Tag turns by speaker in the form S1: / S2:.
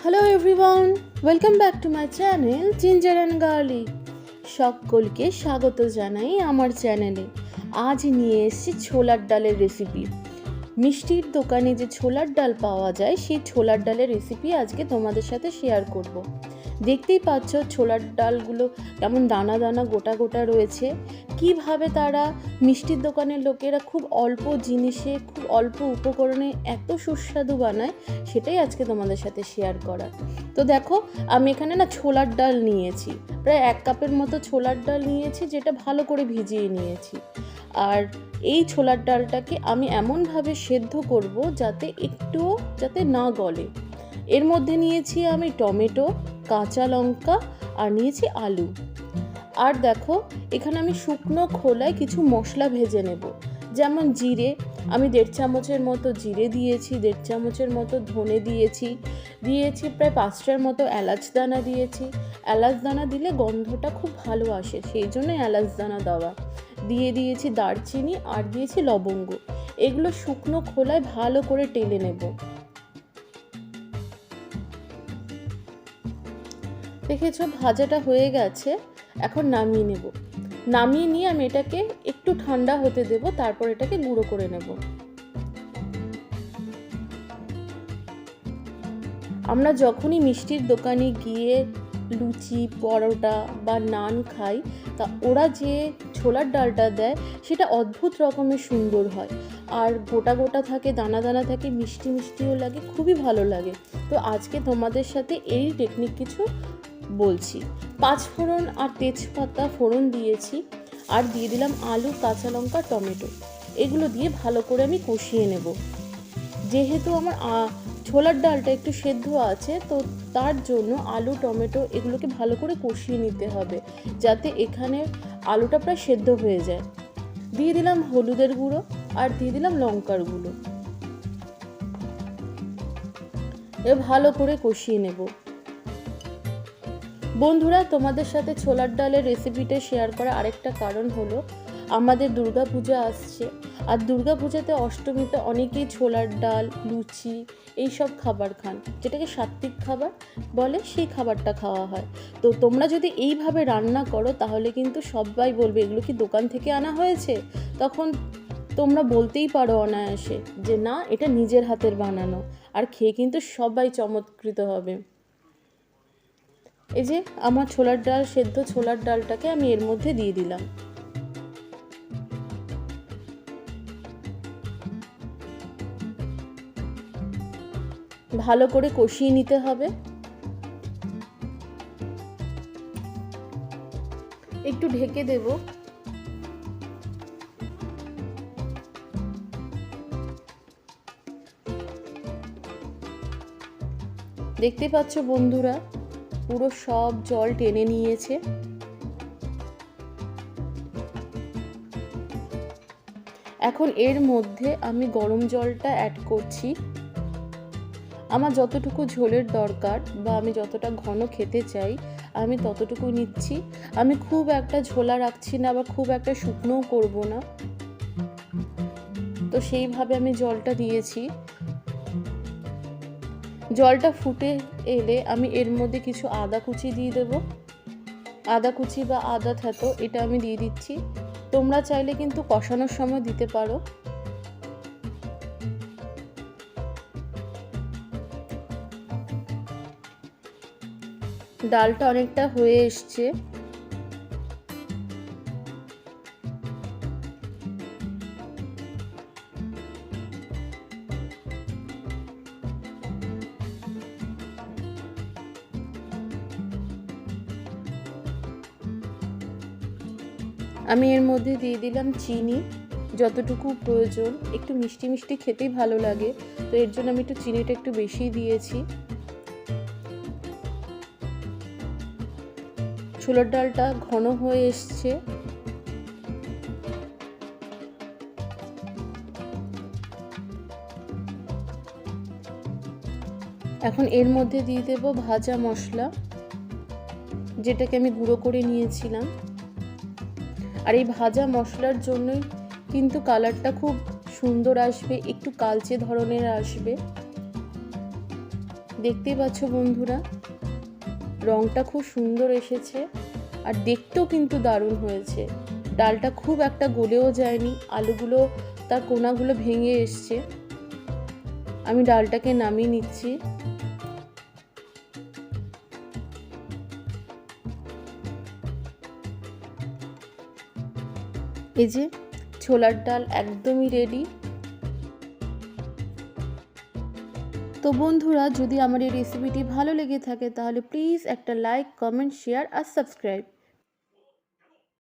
S1: Hello everyone, welcome back to my channel ginger and garlic. সকলকে স্বাগত জানাই আমার চ্যানেলে। আজ নিয়ে এসেছি ছোলার ডালের রেসিপি। মিষ্টির দোকানে যে ছোলার ডাল পাওয়া যায় সেই ছোলার ডালের রেসিপি আজকে তোমাদের সাথে শেয়ার করব। দেখতেই পাচ্ছ ছোলার ডালগুলো কেমন দানা দানা গোটা গোটা রয়েছে। কিভাবে তারা মিষ্টির দোকানের লোকেরা খুব অল্প জিনিসে খুব অল্প উপকরণে এত সুস্বাদু বানায়, সেটাই আজকে তোমাদের সাথে শেয়ার করা। তো দেখো, আমি এখানে ছোলার ডাল নিয়েছি, প্রায় 1 কাপের মতো ছোলার ডাল নিয়েছি, যেটা ভালো করে ভিজিয়ে নিয়েছি। আর এই ছোলার ডালটাকে আমি এমনভাবে সেদ্ধ করব যাতে না গলে। এর মধ্যে নিয়েছি আমি টমেটো, কাঁচা লঙ্কা আর নিয়েছি আলু। আর দেখো, এখানে আমি শুকনো খোলায় কিছু মশলা ভেজে নেব। যেমন জিরে, আমি 1.5 চামচের মতো জিরে দিয়েছি, 1.5 চামচের মতো ধনে দিয়েছি প্রায় 5টার মতো এলাচ দানা দিয়েছি। এলাচ দানা দিলে গন্ধটা খুব ভালো আসে, সেই জন্য এলাচ দানা দেওয়া। দিয়েছি দারচিনি আর দিয়েছি লবঙ্গ। এগুলো শুকনো খোলায় ভালো করে টেলে নেব। দেখেছো, ভাজাটা হয়ে গেছে। এখন নামিয়ে নেব। নামিয়ে নিয়ে আমি এটাকে একটু ঠান্ডা হতে দেব, তারপর এটাকে গুঁড়ো করে নেব। আমরা যখনই মিষ্টির দোকানে গিয়ে লুচি, পরোটা বা নান খাই, তা ওরা যে ছোলার ডালটা দেয় সেটা অদ্ভুত রকমের সুন্দর হয়, আর গোটা গোটা থাকে, দানা দানা থাকে, মিষ্টি মিষ্টিও লাগে, খুবই ভালো লাগে। তো আজকে তোমাদের সাথে এই টেকনিক কিছু বলছি। 5 ফোড়ন আর তেজপাতা ফোড়ন দিয়েছি, আর দিয়ে দিলাম আলু, কাঁচা লঙ্কা, টমেটো। এগুলো দিয়ে ভালো করে আমি কষিয়ে নেব। যেহেতু আমার ছোলার ডালটা একটু সেদ্ধ আছে, তো তার জন্য আলু, টমেটো এগুলোকে ভালো করে কষিয়ে নিতে হবে, যাতে এখানে আলুটা প্রায় সেদ্ধ হয়ে যায়। দিয়ে দিলাম হলুদের গুঁড়ো আর দিয়ে দিলাম লঙ্কার গুঁড়ো। ভালো করে কষিয়ে নেব। বন্ধুরা, তোমাদের সাথে ছোলার ডালের রেসিপিটা শেয়ার করা আরেকটা কারণ হলো, আমাদের দুর্গাপূজা আসছে, আর দুর্গাপূজাতে অষ্টমীতে অনেকেই ছোলার ডাল, লুচি এইসব খাবার খান, যেটাকে সাত্বিক খাবার বলে, সেই খাবারটা খাওয়া হয়। তো তোমরা যদি এইভাবে রান্না করো, তাহলে কিন্তু সবাই বলবে এগুলো কি দোকান থেকে আনা হয়েছে। তখন তোমরা বলতেই পারো অনায়াসে যে না, এটা নিজের হাতের বানানো, আর খেয়ে কিন্তু সবাই চমৎকৃত হবে। এই যে আমার সেদ্ধ ছোলার ডালটাকে আমি এর মধ্যে দিয়ে দিলাম। ভালো করে কষিয়ে নিতে হবে। একটু ঢেকে দেব। দেখতে পাচ্ছ বন্ধুরা, পুরো সব জল টেনে নিয়েছে। এখন এর মধ্যে আমি গরম জলটা অ্যাড করছি। আমার যতটুকু ঝোলের দরকার বা আমি যতটা ঘন খেতে চাই, আমি ততটুকু নিচ্ছি। আমি খুব একটা ঝোলা রাখছি না, বা খুব একটা শুকনোও করব না, তো সেইভাবে আমি জলটা দিয়েছি। জলটা ফুটে এলে আমি এর মধ্যে কিছু আদা কুচি দিয়ে দেবো। আদা কুচি বা আদা থেতো এটা আমি দিয়ে দিচ্ছি। তোমরা চাইলে কিন্তু কষানোর সময় দিতে পারো। ডালটা অনেকটা হয়ে এসছে। আমি এর মধ্যে দিয়ে দিলাম চিনি, যতটুকু প্রয়োজন। একটু মিষ্টি মিষ্টি খেতেই ভালো লাগে, তো এর জন্য আমি চিনিটা একটু বেশি দিয়েছি। ছোলার ডালটা ঘন হয়ে এসছে। এখন এর মধ্যে দিয়ে দেব ভাজা মশলা, যেটাকে আমি গুঁড়ো করে নিয়েছিলাম। আর এই ভাজা মশলার জন্যই কিন্তু কালারটা খুব সুন্দর আসবে, একটু কালচে ধরনের আসবে। দেখতেই পাচ্ছ বন্ধুরা, রঙটা খুব সুন্দর এসেছে আর দেখতেও কিন্তু দারুণ হয়েছে। ডালটা খুব একটা গলেও যায়নি, আলুগুলো তার কোনাগুলো ভেঙে এসছে। আমি ডালটাকে নামিয়ে নিচ্ছি। এই যে ছোলার ডাল একদমই রেডি। তো বন্ধুরা, যদি আমার এই রেসিপিটি ভালো লেগে থাকে তাহলে প্লিজ একটা লাইক, কমেন্ট, শেয়ার আর সাবস্ক্রাইব।